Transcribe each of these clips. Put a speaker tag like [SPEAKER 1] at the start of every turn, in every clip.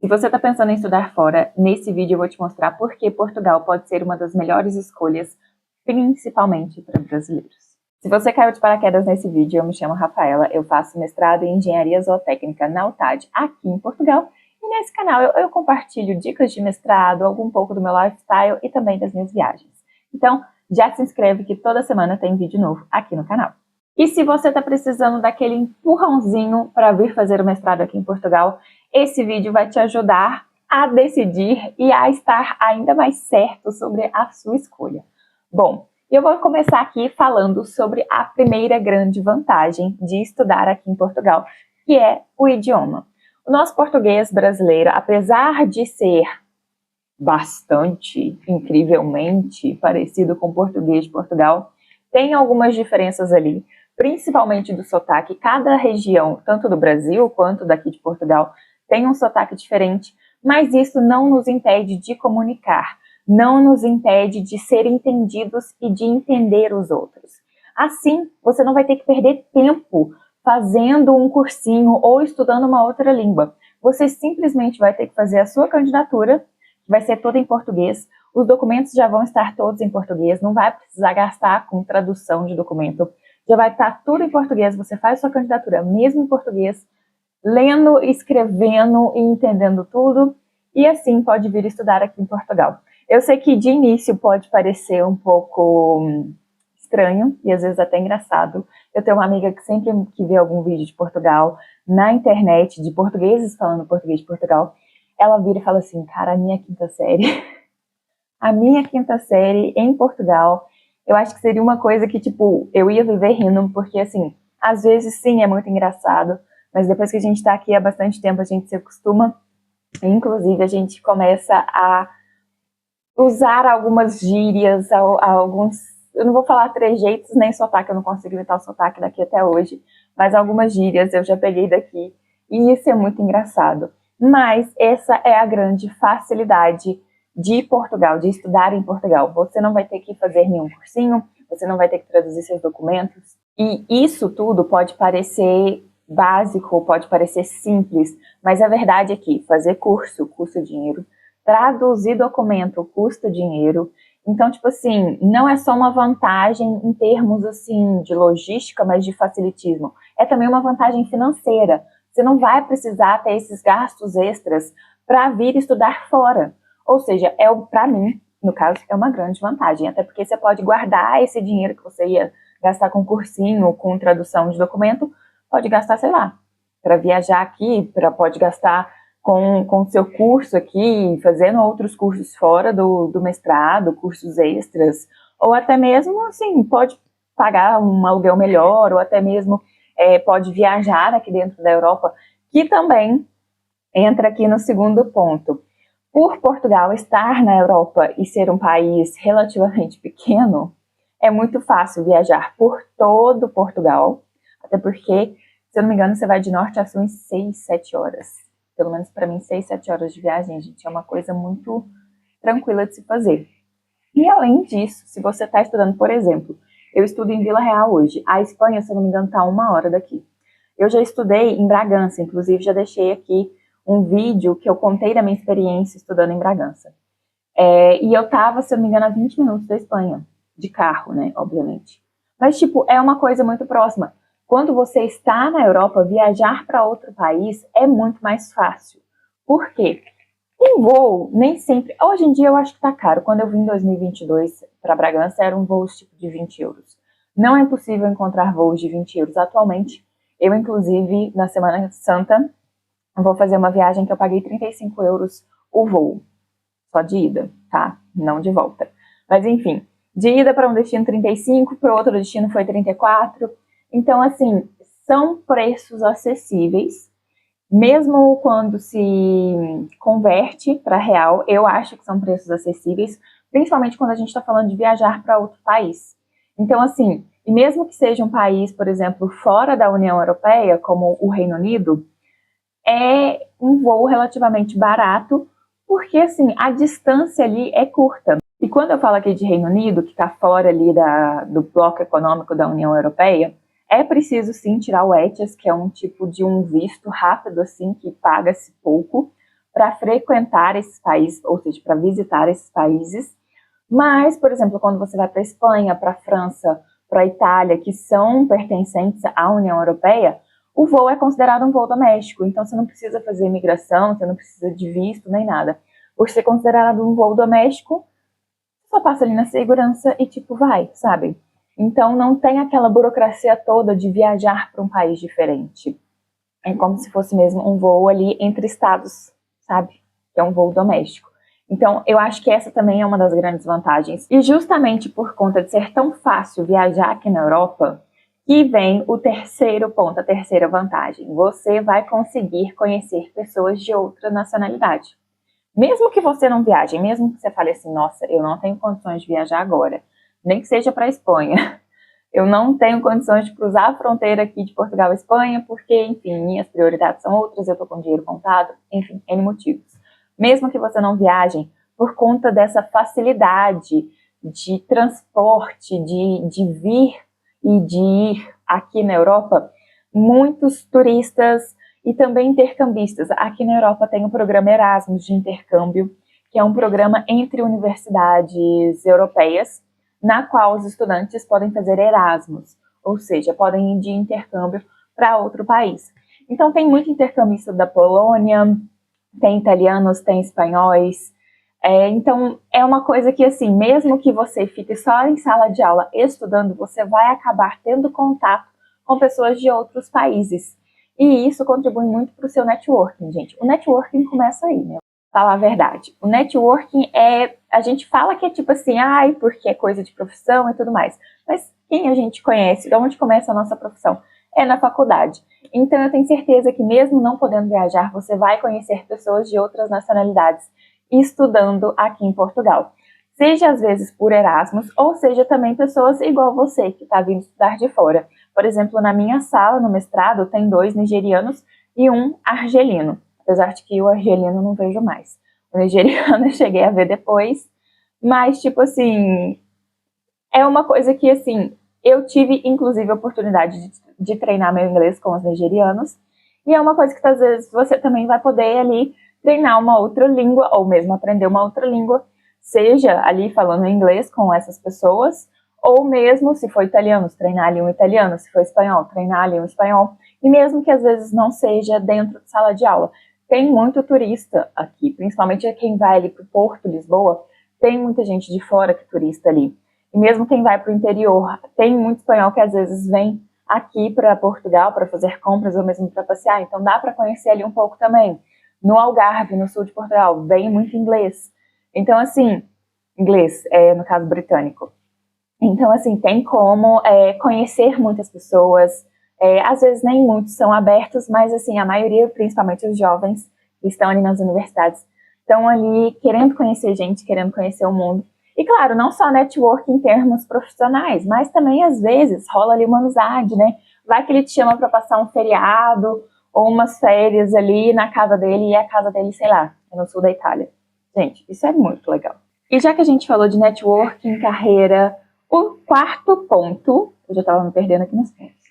[SPEAKER 1] Se você está pensando em estudar fora, nesse vídeo eu vou te mostrar por que Portugal pode ser uma das melhores escolhas, principalmente para brasileiros. Se você caiu de paraquedas nesse vídeo, eu me chamo Rafaela, eu faço mestrado em Engenharia Zootécnica na UTAD, aqui em Portugal, e nesse canal eu compartilho dicas de mestrado, algum pouco do meu lifestyle e também das minhas viagens. Então, já se inscreve que toda semana tem vídeo novo aqui no canal. E se você está precisando daquele empurrãozinho para vir fazer o mestrado aqui em Portugal, esse vídeo vai te ajudar a decidir e a estar ainda mais certo sobre a sua escolha. Bom, eu vou começar aqui falando sobre a primeira grande vantagem de estudar aqui em Portugal, que é o idioma. O nosso português brasileiro, apesar de ser bastante, incrivelmente parecido com o português de Portugal, tem algumas diferenças ali, principalmente do sotaque. Cada região, tanto do Brasil quanto daqui de Portugal, tem um sotaque diferente, mas isso não nos impede de comunicar, não nos impede de ser entendidos e de entender os outros. Assim, você não vai ter que perder tempo fazendo um cursinho ou estudando uma outra língua. Você simplesmente vai ter que fazer a sua candidatura, que vai ser toda em português, os documentos já vão estar todos em português, não vai precisar gastar com tradução de documento, já vai estar tudo em português, você faz sua candidatura mesmo em português, lendo, escrevendo e entendendo tudo, e assim pode vir estudar aqui em Portugal. Eu sei que de início pode parecer um pouco estranho e às vezes até engraçado. Eu tenho uma amiga que sempre que vê algum vídeo de Portugal na internet, de portugueses falando português de Portugal, ela vira e fala assim, cara, a minha quinta série em Portugal, eu acho que seria uma coisa que, tipo, eu ia viver rindo, porque, assim, às vezes, sim, é muito engraçado, mas depois que a gente tá aqui há bastante tempo, a gente se acostuma, inclusive, a gente começa a usar algumas gírias, alguns, eu não vou falar trejeitos, nem sotaque, eu não consigo imitar o sotaque daqui até hoje, mas algumas gírias eu já peguei daqui, e isso é muito engraçado. Mas essa é a grande facilidade de Portugal, de estudar em Portugal. Você não vai ter que fazer nenhum cursinho, você não vai ter que traduzir seus documentos. E isso tudo pode parecer básico, pode parecer simples, mas a verdade é que fazer curso custa dinheiro, traduzir documento custa dinheiro. Então, tipo assim, não é só uma vantagem em termos, assim, de logística, mas de facilitismo. É também uma vantagem financeira. Você não vai precisar ter esses gastos extras para vir estudar fora. Ou seja, para mim, no caso, é uma grande vantagem. Até porque você pode guardar esse dinheiro que você ia gastar com cursinho, com tradução de documento, pode gastar, sei lá, para viajar aqui, pode gastar com seu curso aqui, fazendo outros cursos fora do mestrado, cursos extras, ou até mesmo, assim, pode pagar um aluguel melhor, ou até mesmo pode viajar aqui dentro da Europa, que também entra aqui no segundo ponto. Por Portugal estar na Europa e ser um país relativamente pequeno, é muito fácil viajar por todo Portugal, até porque, se eu não me engano, você vai de norte a sul em 6, 7 horas. Pelo menos para mim, 6, 7 horas de viagem, gente, é uma coisa muito tranquila de se fazer. E além disso, se você está estudando, por exemplo, eu estudo em Vila Real hoje, a Espanha, se eu não me engano, está a 1 hora daqui. Eu já estudei em Bragança, inclusive já deixei aqui um vídeo que eu contei da minha experiência estudando em Bragança. E eu estava, se eu não me engano, a 20 minutos da Espanha, de carro, né, obviamente. Mas, tipo, é uma coisa muito próxima. Quando você está na Europa, viajar para outro país é muito mais fácil. Por quê? Um voo, nem sempre... Hoje em dia eu acho que tá caro. Quando eu vim em 2022 para Bragança, era um voo tipo de 20 euros. Não é possível encontrar voos de 20 euros atualmente. Eu, inclusive, na Semana Santa, vou fazer uma viagem que eu paguei 35 euros o voo. Só de ida, tá? Não de volta. Mas, enfim, de ida para um destino 35, para outro destino foi 34. Então, assim, são preços acessíveis. Mesmo quando se converte para real, eu acho que são preços acessíveis, principalmente quando a gente está falando de viajar para outro país. Então, assim, e mesmo que seja um país, por exemplo, fora da União Europeia, como o Reino Unido, é um voo relativamente barato, porque, assim, a distância ali é curta. E quando eu falo aqui de Reino Unido, que está fora ali do bloco econômico da União Europeia, é preciso sim tirar o ETIAS, que é um tipo de um visto rápido assim, que paga-se pouco, para frequentar esses países, ou seja, para visitar esses países. Mas, por exemplo, quando você vai para a Espanha, para a França, para a Itália, que são pertencentes à União Europeia, o voo é considerado um voo doméstico. Então, você não precisa fazer imigração, você não precisa de visto, nem nada. Por ser considerado um voo doméstico, só passa ali na segurança e tipo, vai, sabe? Então, não tem aquela burocracia toda de viajar para um país diferente. É como se fosse mesmo um voo ali entre estados, sabe? Que é um voo doméstico. Então, eu acho que essa também é uma das grandes vantagens. E justamente por conta de ser tão fácil viajar aqui na Europa, que vem o terceiro ponto, a terceira vantagem. Você vai conseguir conhecer pessoas de outra nacionalidade. Mesmo que você não viaje, mesmo que você fale assim, nossa, eu não tenho condições de viajar agora, nem que seja para a Espanha. Eu não tenho condições de cruzar a fronteira aqui de Portugal à Espanha, porque, enfim, minhas prioridades são outras, eu tô com dinheiro contado, enfim, N motivos. Mesmo que você não viaje, por conta dessa facilidade de transporte, de vir e de ir aqui na Europa, muitos turistas e também intercambistas. Aqui na Europa tem o programa Erasmus de intercâmbio, que é um programa entre universidades europeias, na qual os estudantes podem fazer Erasmus, ou seja, podem ir de intercâmbio para outro país. Então tem muito intercambista da Polônia, tem italianos, tem espanhóis. Então é uma coisa que assim, mesmo que você fique só em sala de aula estudando, você vai acabar tendo contato com pessoas de outros países. E isso contribui muito para o seu networking, gente. O networking começa aí, né? Falar a verdade. O networking a gente fala que é tipo assim, ai, porque é coisa de profissão e tudo mais. Mas quem a gente conhece, de onde começa a nossa profissão? É na faculdade. Então eu tenho certeza que mesmo não podendo viajar, você vai conhecer pessoas de outras nacionalidades estudando aqui em Portugal. Seja às vezes por Erasmus, ou seja também pessoas igual você, que está vindo estudar de fora. Por exemplo, na minha sala, no mestrado, tem 2 nigerianos e um argelino. Apesar de que o argelino não vejo mais. O nigeriano eu cheguei a ver depois. Mas, tipo assim, é uma coisa que, assim, eu tive, inclusive, a oportunidade de treinar meu inglês com os nigerianos. E é uma coisa que, às vezes, você também vai poder ali treinar uma outra língua, ou mesmo aprender uma outra língua, seja ali falando inglês com essas pessoas, ou mesmo, se for italiano, treinar ali um italiano, se for espanhol, treinar ali um espanhol. E mesmo que, às vezes, não seja dentro de sala de aula. Tem muito turista aqui, principalmente quem vai ali para o Porto, Lisboa, tem muita gente de fora que turista ali. E mesmo quem vai para o interior, tem muito espanhol que às vezes vem aqui para Portugal para fazer compras ou mesmo para passear, então dá para conhecer ali um pouco também. No Algarve, no sul de Portugal, vem muito inglês. Então, assim, inglês, no caso britânico. Então, assim, tem como conhecer muitas pessoas. Às vezes nem muitos são abertos, mas, assim, a maioria, principalmente os jovens que estão ali nas universidades, estão ali querendo conhecer gente, querendo conhecer o mundo. E, claro, não só network em termos profissionais, mas também, às vezes, rola ali uma amizade, né? Vai que ele te chama para passar um feriado ou umas férias ali na casa dele, e a casa dele, sei lá, é no sul da Itália. Gente, isso é muito legal. E já que a gente falou de networking, carreira, o quarto ponto, eu já estava me perdendo aqui nos pontos.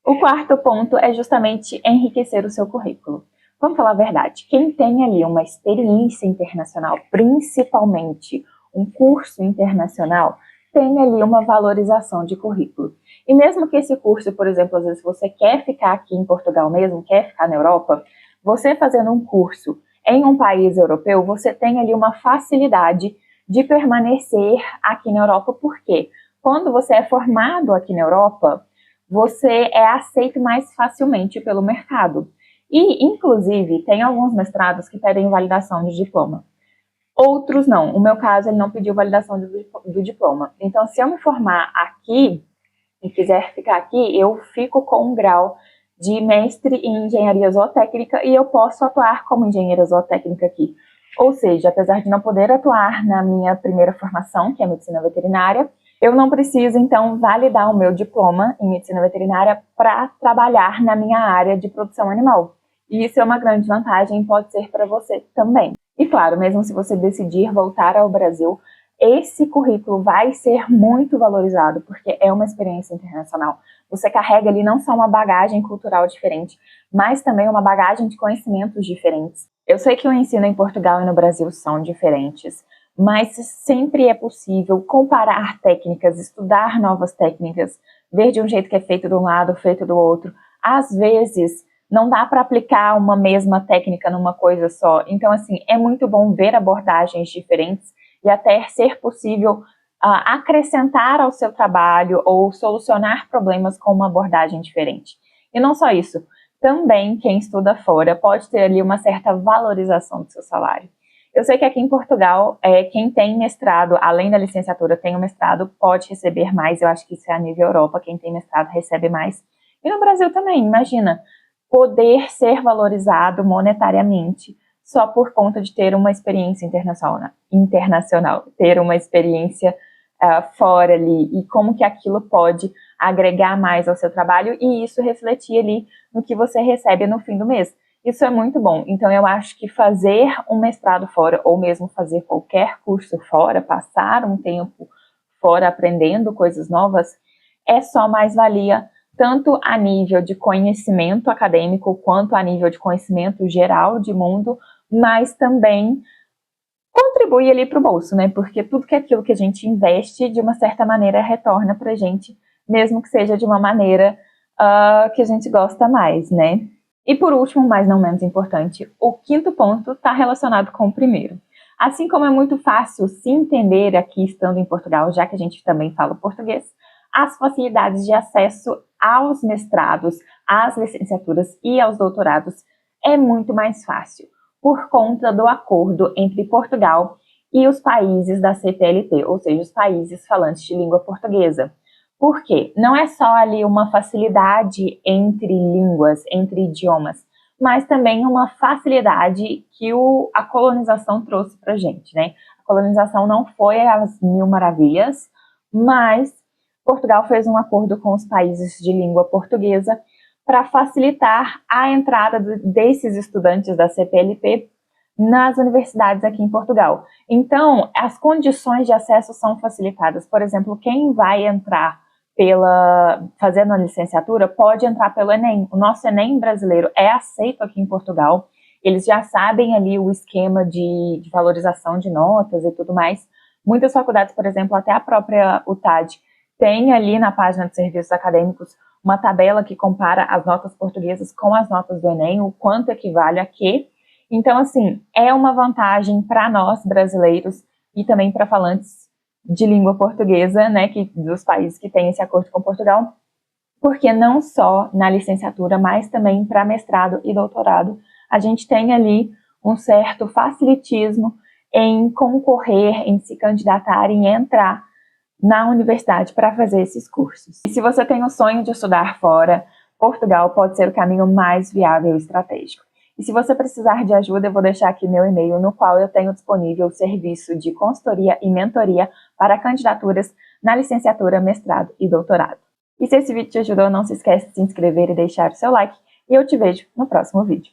[SPEAKER 1] O quarto ponto é justamente enriquecer o seu currículo. Vamos falar a verdade, quem tem ali uma experiência internacional, principalmente um curso internacional, tem ali uma valorização de currículo. E mesmo que esse curso, por exemplo, às vezes você quer ficar aqui em Portugal mesmo, quer ficar na Europa, você fazendo um curso em um país europeu, você tem ali uma facilidade de permanecer aqui na Europa. Por quê? Quando você é formado aqui na Europa, você é aceito mais facilmente pelo mercado. E, inclusive, tem alguns mestrados que pedem validação de diploma. Outros não. O meu caso, ele não pediu validação do diploma. Então, se eu me formar aqui e quiser ficar aqui, eu fico com um grau de mestre em engenharia zootécnica e eu posso atuar como engenheira zootécnica aqui. Ou seja, apesar de não poder atuar na minha primeira formação, que é medicina veterinária, eu não preciso, então, validar o meu diploma em medicina veterinária para trabalhar na minha área de produção animal. E isso é uma grande vantagem, pode ser para você também. E claro, mesmo se você decidir voltar ao Brasil, esse currículo vai ser muito valorizado, porque é uma experiência internacional. Você carrega ali não só uma bagagem cultural diferente, mas também uma bagagem de conhecimentos diferentes. Eu sei que o ensino em Portugal e no Brasil são diferentes, mas sempre é possível comparar técnicas, estudar novas técnicas, ver de um jeito que é feito de um lado, feito do outro. Às vezes, não dá para aplicar uma mesma técnica numa coisa só. Então, assim, é muito bom ver abordagens diferentes e até ser possível acrescentar ao seu trabalho ou solucionar problemas com uma abordagem diferente. E não só isso, também quem estuda fora pode ter ali uma certa valorização do seu salário. Eu sei que aqui em Portugal, quem tem mestrado, além da licenciatura, tem o mestrado, pode receber mais. Eu acho que isso é a nível Europa, quem tem mestrado recebe mais. E no Brasil também, imagina, poder ser valorizado monetariamente só por conta de ter uma experiência internacional, ter uma experiência fora ali, e como que aquilo pode agregar mais ao seu trabalho e isso refletir ali no que você recebe no fim do mês. Isso é muito bom. Então, eu acho que fazer um mestrado fora, ou mesmo fazer qualquer curso fora, passar um tempo fora aprendendo coisas novas, é só mais-valia, tanto a nível de conhecimento acadêmico, quanto a nível de conhecimento geral de mundo, mas também contribui ali para o bolso, né? Porque tudo que é aquilo que a gente investe, de uma certa maneira, retorna para a gente, mesmo que seja de uma maneira que a gente gosta mais, né? E por último, mas não menos importante, o quinto ponto está relacionado com o primeiro. Assim como é muito fácil se entender aqui estando em Portugal, já que a gente também fala português, as facilidades de acesso aos mestrados, às licenciaturas e aos doutorados é muito mais fácil, por conta do acordo entre Portugal e os países da CPLP, ou seja, os países falantes de língua portuguesa. Por quê? Não é só ali uma facilidade entre línguas, entre idiomas, mas também uma facilidade que a colonização trouxe para a gente, né? A colonização não foi às mil maravilhas, mas Portugal fez um acordo com os países de língua portuguesa para facilitar a entrada desses estudantes da CPLP nas universidades aqui em Portugal. Então, as condições de acesso são facilitadas. Por exemplo, quem vai entrar fazendo a licenciatura pode entrar pelo Enem. O nosso Enem brasileiro é aceito aqui em Portugal. Eles já sabem ali o esquema de valorização de notas e tudo mais. Muitas faculdades, por exemplo, até a própria UTAD, tem ali na página de serviços acadêmicos uma tabela que compara as notas portuguesas com as notas do Enem, o quanto equivale a quê. Então, assim, é uma vantagem para nós brasileiros e também para falantes de língua portuguesa, né, dos países que têm esse acordo com Portugal, porque não só na licenciatura, mas também para mestrado e doutorado, a gente tem ali um certo facilitismo em concorrer, em se candidatar, em entrar na universidade para fazer esses cursos. E se você tem o sonho de estudar fora, Portugal pode ser o caminho mais viável e estratégico. E se você precisar de ajuda, eu vou deixar aqui meu e-mail, no qual eu tenho disponível o serviço de consultoria e mentoria para candidaturas na licenciatura, mestrado e doutorado. E se esse vídeo te ajudou, não se esqueça de se inscrever e deixar o seu like, e eu te vejo no próximo vídeo.